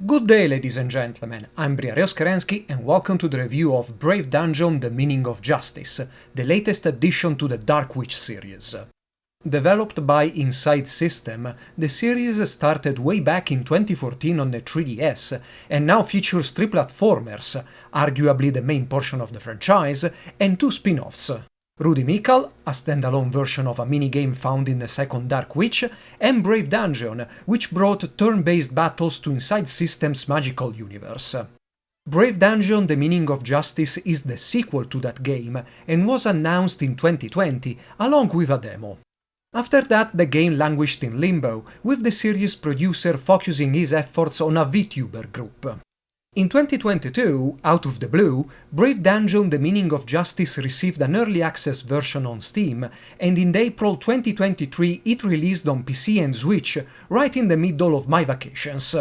Good day, ladies and gentlemen, I'm Briareos Kerensky and welcome to the review of Brave Dungeon TheMeaning of Justice, the latest addition to the Dark Witch series. Developed by Inside System, the series started way back in 2014 on the 3DS and now features 3 platformers, arguably the main portion of the franchise, and 2 spin-offs. Rudy Mikal, a standalone version of a minigame found in the second Dark Witch, and Brave Dungeon, which brought turn-based battles to Inside System's magical universe. Brave Dungeon TheMeaning of Justice is the sequel to that game, and was announced in 2020, along with a demo. After that, the game languished in limbo, with the series producer focusing his efforts on a VTuber group. In 2022, out of the blue, Brave Dungeon TheMeaning of Justice received an early access version on Steam, and in April 2023 it released on PC and Switch, right in the middle of my vacations.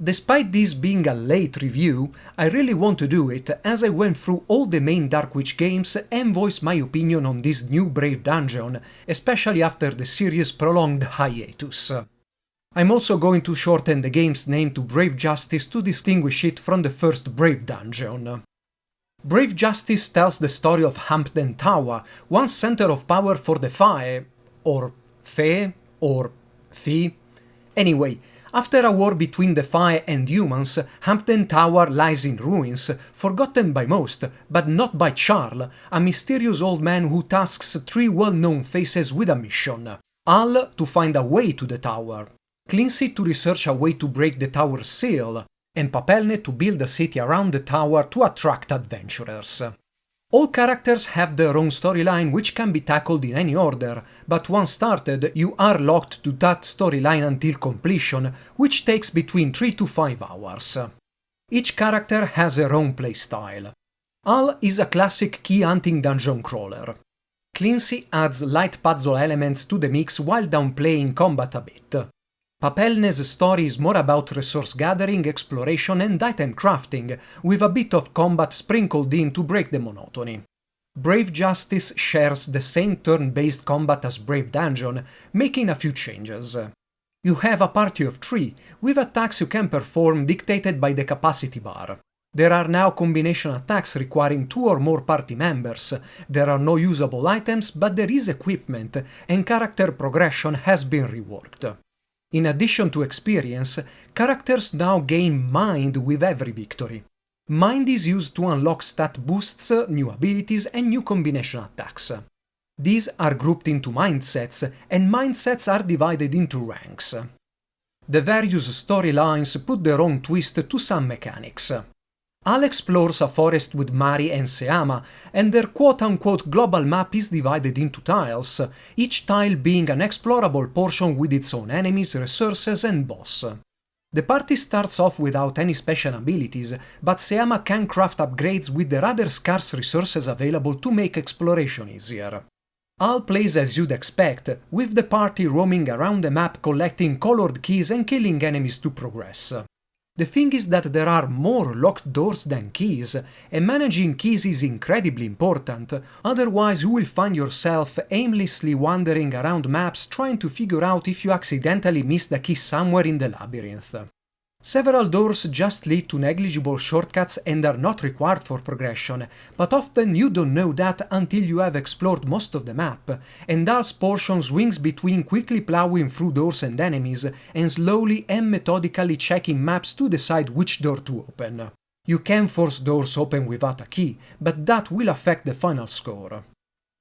Despite this being a late review, I really want to do it as I went through all the main Dark Witch games and voiced my opinion on this new Brave Dungeon, especially after the series' prolonged hiatus. I'm also going to shorten the game's name to Brave Justice to distinguish it from the first Brave Dungeon. Brave Justice tells the story of Hampden Tower, one center of power for the Fae, or Fe, or Fi. Anyway, after a war between the Fae and humans, Hampden Tower lies in ruins, forgotten by most, but not by Charles, a mysterious old man who tasks 3 well-known faces with a mission. Al to find a way to the tower, Clincy to research a way to break the tower's seal, and Papelne to build a city around the tower to attract adventurers. All characters have their own storyline which can be tackled in any order, but once started you are locked to that storyline until completion, which takes between 3 to 5 hours. Each character has their own playstyle. Al is a classic key-hunting dungeon crawler. Clincy adds light puzzle elements to the mix while downplaying combat a bit. Papelne's story is more about resource gathering, exploration and item crafting, with a bit of combat sprinkled in to break the monotony. Brave Justice shares the same turn-based combat as Brave Dungeon, making a few changes. You have a party of 3, with attacks you can perform dictated by the capacity bar. There are now combination attacks requiring 2 or more party members, there are no usable items but there is equipment, and character progression has been reworked. In addition to experience, characters now gain Mind with every victory. Mind is used to unlock stat boosts, new abilities and new combination attacks. These are grouped into mindsets, and mindsets are divided into ranks. The various storylines put their own twist to some mechanics. Al explores a forest with Mari and Seama, and their quote-unquote global map is divided into tiles, each tile being an explorable portion with its own enemies, resources and boss. The party starts off without any special abilities, but Seama can craft upgrades with the rather scarce resources available to make exploration easier. Al plays as you'd expect, with the party roaming around the map collecting colored keys and killing enemies to progress. The thing is that there are more locked doors than keys, and managing keys is incredibly important, otherwise you will find yourself aimlessly wandering around maps trying to figure out if you accidentally missed a key somewhere in the labyrinth. Several doors just lead to negligible shortcuts and are not required for progression, but often you don't know that until you have explored most of the map, and Al's portion swings between quickly plowing through doors and enemies, and slowly and methodically checking maps to decide which door to open. You can force doors open without a key, but that will affect the final score.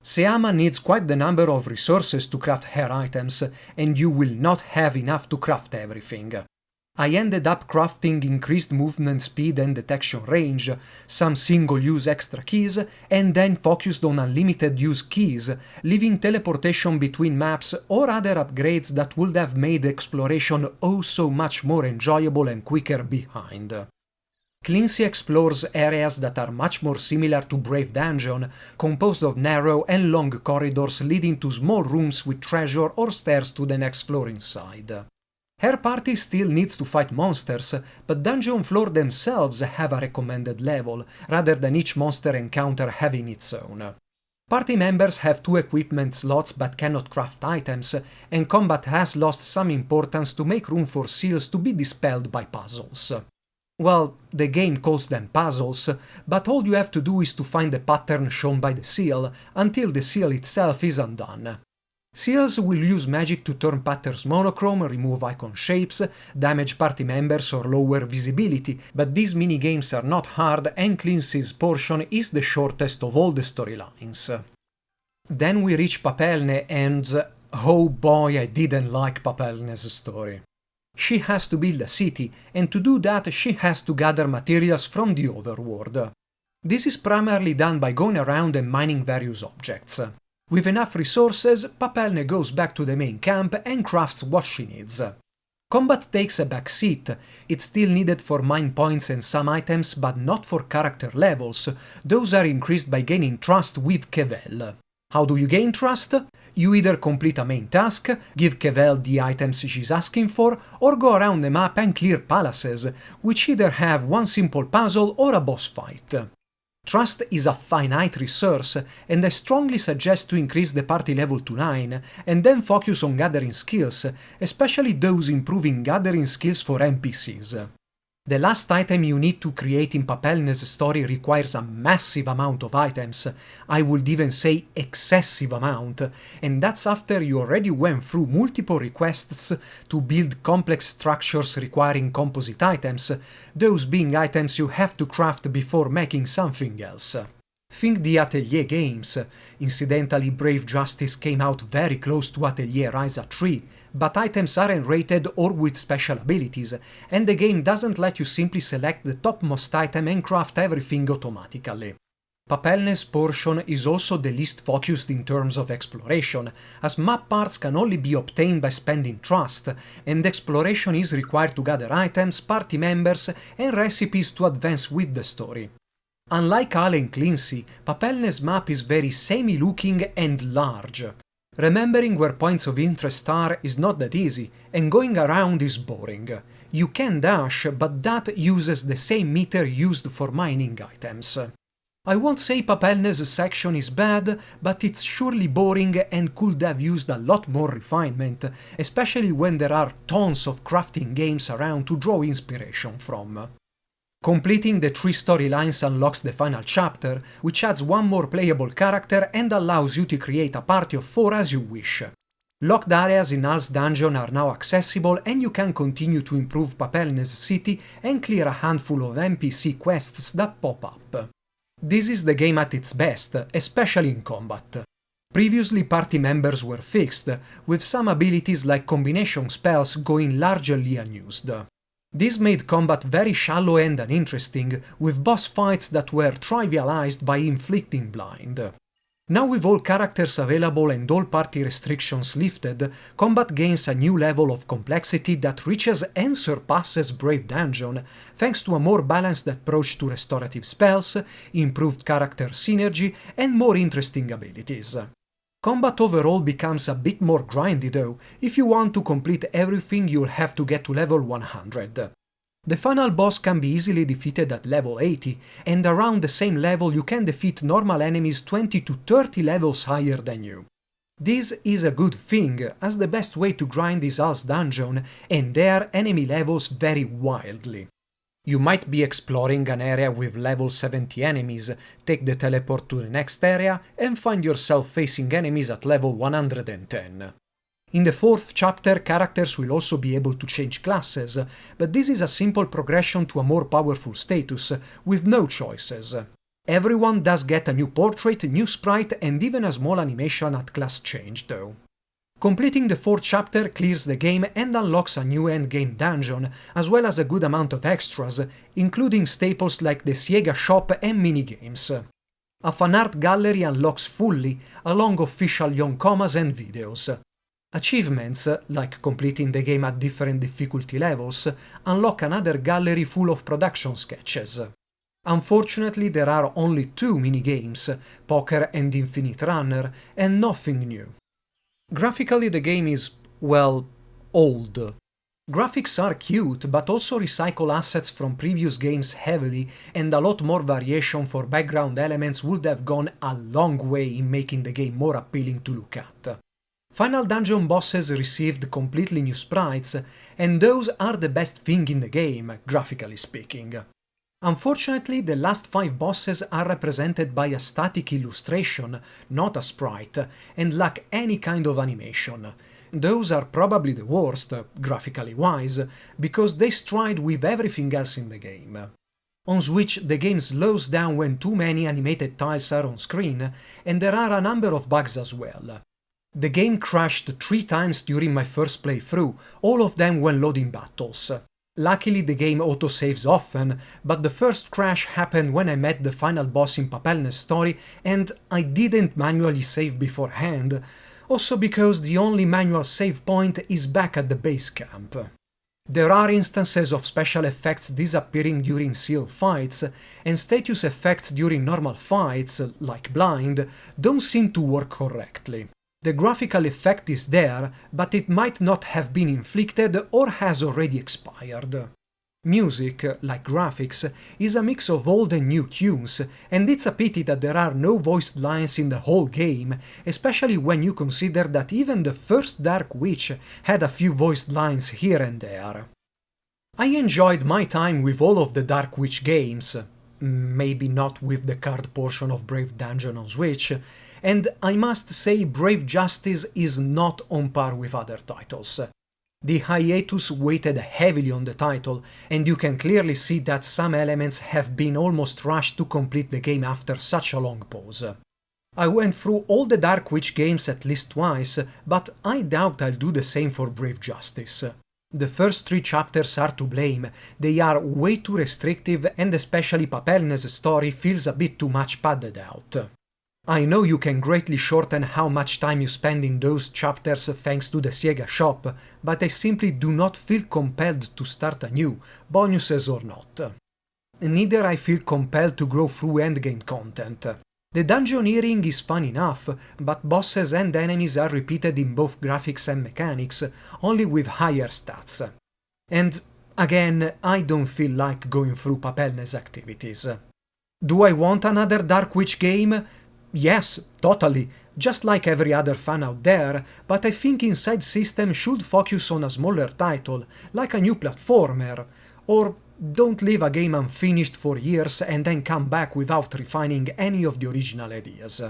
Seama needs quite the number of resources to craft her items, and you will not have enough to craft everything. I ended up crafting increased movement speed and detection range, some single-use extra keys, and then focused on unlimited-use keys, leaving teleportation between maps or other upgrades that would have made exploration oh so much more enjoyable and quicker behind. Clincy explores areas that are much more similar to Brave Dungeon, composed of narrow and long corridors leading to small rooms with treasure or stairs to the next floor inside. Her party still needs to fight monsters, but dungeon floor themselves have a recommended level, rather than each monster encounter having its own. Party members have 2 equipment slots but cannot craft items, and combat has lost some importance to make room for seals to be dispelled by puzzles. Well, the game calls them puzzles, but all you have to do is to find the pattern shown by the seal, until the seal itself is undone. Seals will use magic to turn patterns monochrome, remove icon shapes, damage party members or lower visibility, but these minigames are not hard and Clincy's portion is the shortest of all the storylines. Then we reach Papelne and oh boy, I didn't like Papelne's story. She has to build a city, and to do that she has to gather materials from the overworld. This is primarily done by going around and mining various objects. With enough resources, Papelne goes back to the main camp and crafts what she needs. Combat takes a back seat. It's still needed for mine points and some items, but not for character levels. Those are increased by gaining trust with Kevel. How do you gain trust? You either complete a main task, give Kevel the items she's asking for, or go around the map and clear palaces, which either have one simple puzzle or a boss fight. Trust is a finite resource, and I strongly suggest to increase the party level to 9, and then focus on gathering skills, especially those improving gathering skills for NPCs. The last item you need to create in Papelne's story requires a massive amount of items, I would even say excessive amount, and that's after you already went through multiple requests to build complex structures requiring composite items, those being items you have to craft before making something else. Think the Atelier games. Incidentally, Brave Justice came out very close to Atelier Ryza 3, but items aren't rated or with special abilities, and the game doesn't let you simply select the topmost item and craft everything automatically. Papelne's portion is also the least focused in terms of exploration, as map parts can only be obtained by spending trust, and exploration is required to gather items, party members, and recipes to advance with the story. Unlike Ale and Clincy, Papelne's map is very samey-looking and large. Remembering where points of interest are is not that easy, and going around is boring. You can dash, but that uses the same meter used for mining items. I won't say Papelne's section is bad, but it's surely boring and could have used a lot more refinement, especially when there are tons of crafting games around to draw inspiration from. Completing the 3 storylines unlocks the final chapter, which adds one more playable character and allows you to create a party of 4 as you wish. Locked areas in Al's dungeon are now accessible, and you can continue to improve Papelne's city and clear a handful of NPC quests that pop up. This is the game at its best, especially in combat. Previously party members were fixed, with some abilities like combination spells going largely unused. This made combat very shallow and uninteresting, with boss fights that were trivialized by inflicting blind. Now with all characters available and all party restrictions lifted, combat gains a new level of complexity that reaches and surpasses Brave Dungeon, thanks to a more balanced approach to restorative spells, improved character synergy, and more interesting abilities. Combat overall becomes a bit more grindy though. If you want to complete everything, you'll have to get to level 100. The final boss can be easily defeated at level 80, and around the same level you can defeat normal enemies 20 to 30 levels higher than you. This is a good thing, as the best way to grind is Al's dungeon, and there enemy levels vary wildly. You might be exploring an area with level 70 enemies, take the teleport to the next area, and find yourself facing enemies at level 110. In the 4th chapter, characters will also be able to change classes, but this is a simple progression to a more powerful status, with no choices. Everyone does get a new portrait, new sprite, and even a small animation at class change though. Completing the 4th chapter clears the game and unlocks a new endgame dungeon, as well as a good amount of extras, including staples like the Siega shop and minigames. A fanart gallery unlocks fully, along official yonkomas and videos. Achievements, like completing the game at different difficulty levels, unlock another gallery full of production sketches. Unfortunately, there are only 2 minigames, Poker and Infinite Runner, and nothing new. Graphically, the game is, well, old. Graphics are cute, but also recycle assets from previous games heavily, and a lot more variation for background elements would have gone a long way in making the game more appealing to look at. Final dungeon bosses received completely new sprites, and those are the best thing in the game, graphically speaking. Unfortunately, the last 5 bosses are represented by a static illustration, not a sprite, and lack any kind of animation. Those are probably the worst, graphically wise, because they stride with everything else in the game. On Switch, the game slows down when too many animated tiles are on screen, and there are a number of bugs as well. The game crashed 3 times during my first playthrough, all of them when loading battles. Luckily the game autosaves often, but the first crash happened when I met the final boss in Papelne's story and I didn't manually save beforehand, also because the only manual save point is back at the base camp. There are instances of special effects disappearing during seal fights, and status effects during normal fights, like blind, don't seem to work correctly. The graphical effect is there, but it might not have been inflicted or has already expired. Music, like graphics, is a mix of old and new tunes, and it's a pity that there are no voiced lines in the whole game, especially when you consider that even the first Dark Witch had a few voiced lines here and there. I enjoyed my time with all of the Dark Witch games, maybe not with the card portion of Brave Dungeon on Switch, and I must say Brave Justice is not on par with other titles. The hiatus weighted heavily on the title, and you can clearly see that some elements have been almost rushed to complete the game after such a long pause. I went through all the Dark Witch games at least twice, but I doubt I'll do the same for Brave Justice. The first 3 chapters are to blame, they are way too restrictive and especially Papelne's story feels a bit too much padded out. I know you can greatly shorten how much time you spend in those chapters thanks to the Sega shop, but I simply do not feel compelled to start anew, bonuses or not. Neither I feel compelled to go through endgame content. The dungeoneering is fun enough, but bosses and enemies are repeated in both graphics and mechanics, only with higher stats. And again, I don't feel like going through Papelne's activities. Do I want another Dark Witch game? Yes, totally, just like every other fan out there, but I think Inside System should focus on a smaller title, like a new platformer, or don't leave a game unfinished for years and then come back without refining any of the original ideas.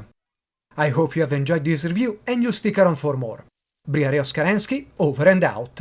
I hope you have enjoyed this review and you'll stick around for more. Briare Oskarensky, over and out.